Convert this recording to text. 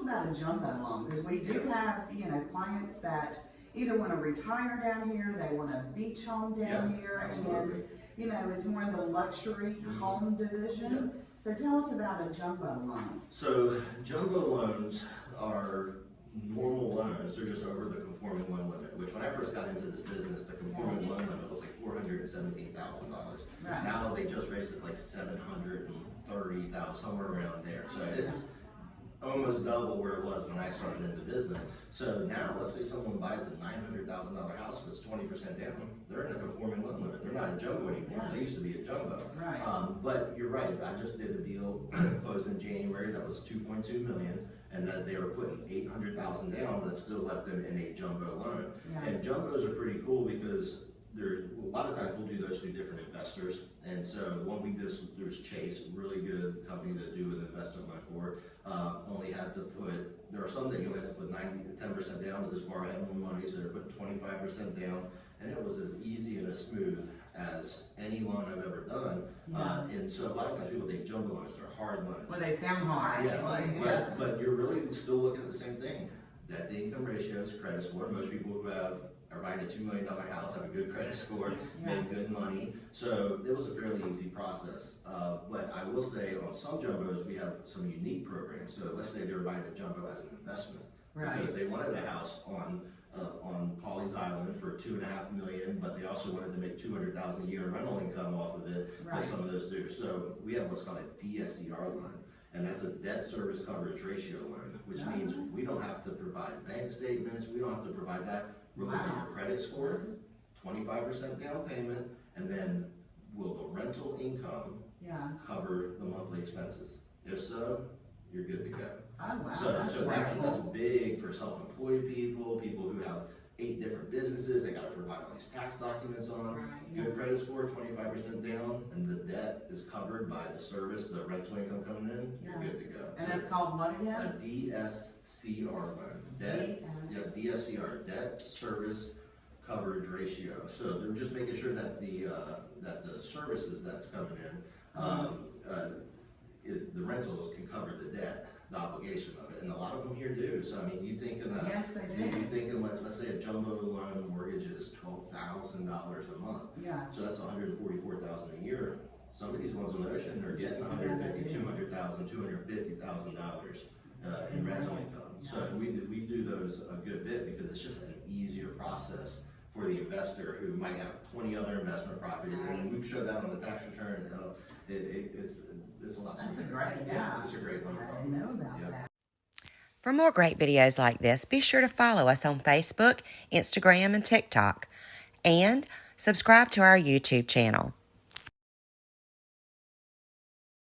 about a jumbo loan, because we do have, you know, clients that either want to retire down here, they want a beach home down here, absolutely. and, you know, it's more the luxury home division. So tell us about a jumbo loan. So jumbo loans are normal loans. They're just over the conforming loan limit, which when I first got into this business, the conforming loan limit was like $417,000. Right. Now they just raised it like $730,000, somewhere around there. So it's almost double where it was when I started in the business. So now, let's say someone buys a $900,000 house with 20% down, they're in a conforming loan limit. They're not a jumbo anymore. They used to be a jumbo. Right. But you're right. I just did a deal closed in January that was $2.2 million, and that they were putting $800,000 down, but it still left them in a jumbo loan. Yeah. And jumbos are pretty cool because a lot of times we'll do those through different investors. And so one we did, there's Chase, really good company to do an investment loan for. Only had to put, there are some that you only have to put 10% down, but this borrower had more money, so they're putting 25% down. And it was as easy and as smooth as any loan I've ever done. And so a lot of times people think jumbo loans are hard loans. Well, they sound hard. Yeah, but you're really still looking at the same thing. Debt to income ratios, credit score. Most people who are buying a $2 million house have a good credit score, make good money. So it was a fairly easy process. But I will say on some jumbos, we have some unique programs. So let's say they were buying a jumbo as an investment. Right. Because they wanted a house on Pawleys Island for $2.5 million, but they also wanted to make $200,000 a year in rental income off of it, like some of those do. So we have what's called a DSCR loan, and that's a debt service coverage ratio loan, which means we don't have to provide bank statements, we don't have to provide that. We're looking at your credit score, 25% down payment, and then will the rental income cover the monthly expenses? If so, you're good to go. Oh, wow. So that's big for self-employed people, people who have 8 different businesses. They got to provide all these tax documents on. Good credit score, 25% down, and the debt is covered by the service, the rental income coming in. You're good to go. And that's called what again? A DSCR loan. DSCR, debt service coverage ratio. So they're just making sure that the services that's coming in, the rentals can cover the debt, the obligation of it, and a lot of them here do. So I mean, you thinking that? Yes, they do. You thinking let's say a jumbo loan mortgage is $12,000 a month. Yeah. So that's $144,000 a year. Some of these ones on the ocean are getting $150,000, $200,000, $250,000 in rental income. So we do those a good bit because it's just an easier process for the investor who might have 20 other investment properties, and we show that on the tax return. It's a lot smoother. That's a great, It's a great loan. I didn't know about that. For more great videos like this, be sure to follow us on Facebook, Instagram, and TikTok, and subscribe to our YouTube channel.